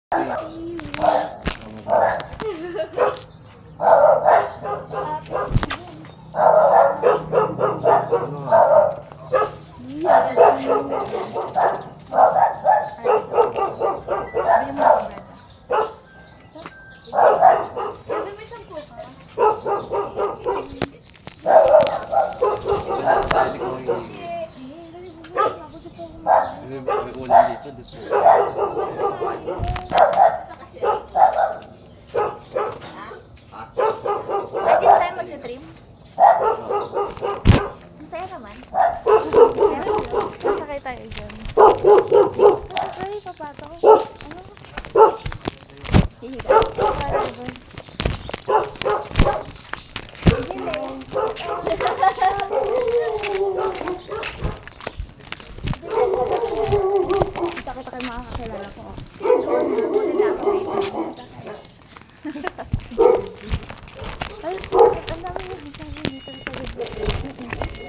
May ulam dito. Pwede na tayo mag-trim? Masaya naman. Masakay tayo dyan. Ay, papato ko. Ano? Hihiga. Kita kayo makakakilala ko. Ay, ang dami yung bisang dito sa libro.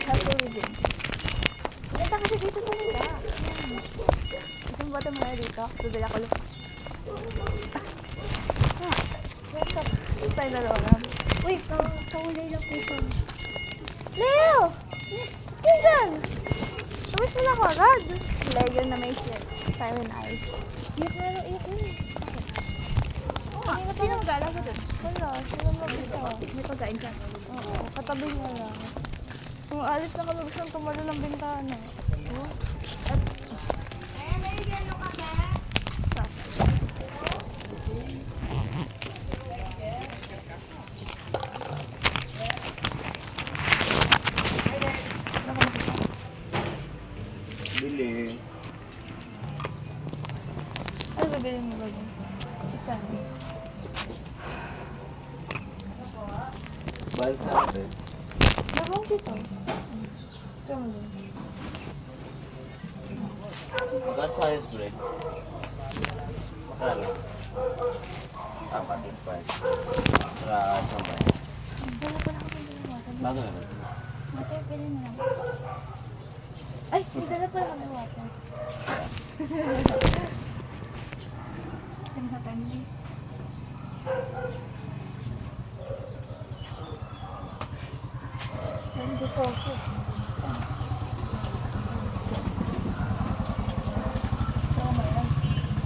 Happy reading. Punta kasi dito talaga. Isang bata mo na dito. Dudala ko lang. Ito tayo dalawa lang. Uy, kaulay lang po ito. Leo! Yun dyan! Tapos mo na ako agad. Leo na may siren eyes. Iyak na lang, iyak na. Sino mag-aala ko dun? Wala, sino mag-ito. May pagkain ka? Oo, katabi niya lang. Kung alis na kami, gusto nang tumalo ng bintana. Ayan, may yelo ka ba? Bili. Ano gagawin mo ba? Chicha. Balsa natin. Nabang dito. Ito mo din. Magkas tayo spread. Makala. Apat yung spice. Para sambay. Dala pala ako ng water. Bago na ba? Water, pwede na lang. Ay, may dala pala ako ng water. Ito sa family. Hindi ko ako. Oh my God.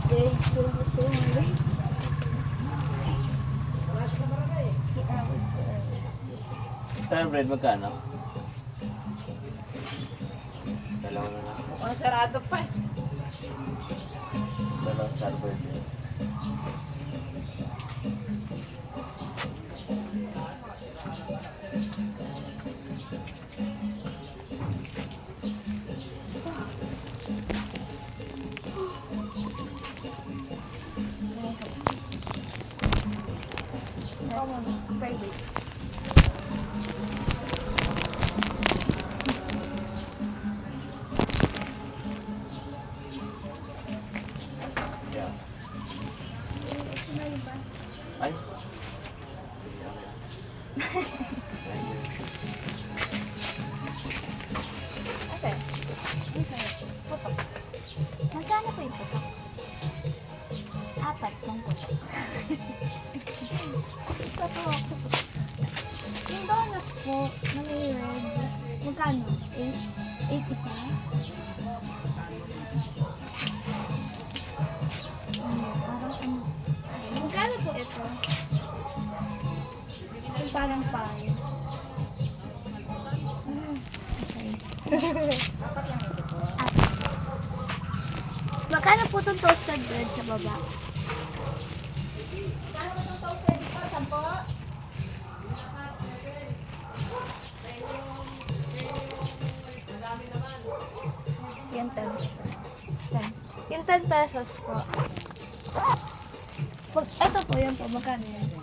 Day, so nice. Star bread magkano? Dalawa na lang. Ang sarado pa. Dalawa star bread. Private. Yeah. Ay. Ate, putok. Magkano po yung putok? 4 ng putok. Tatuwak sa putok. Yung donut po, na may red, magkano? 8 isa? Parang ano? Magkano po ito? Yung parang pie. Magkano po itong toasted bread sa baba? Yan 10. 10. Yung 10 pesos po. Ito po, yan po. Magkano yan?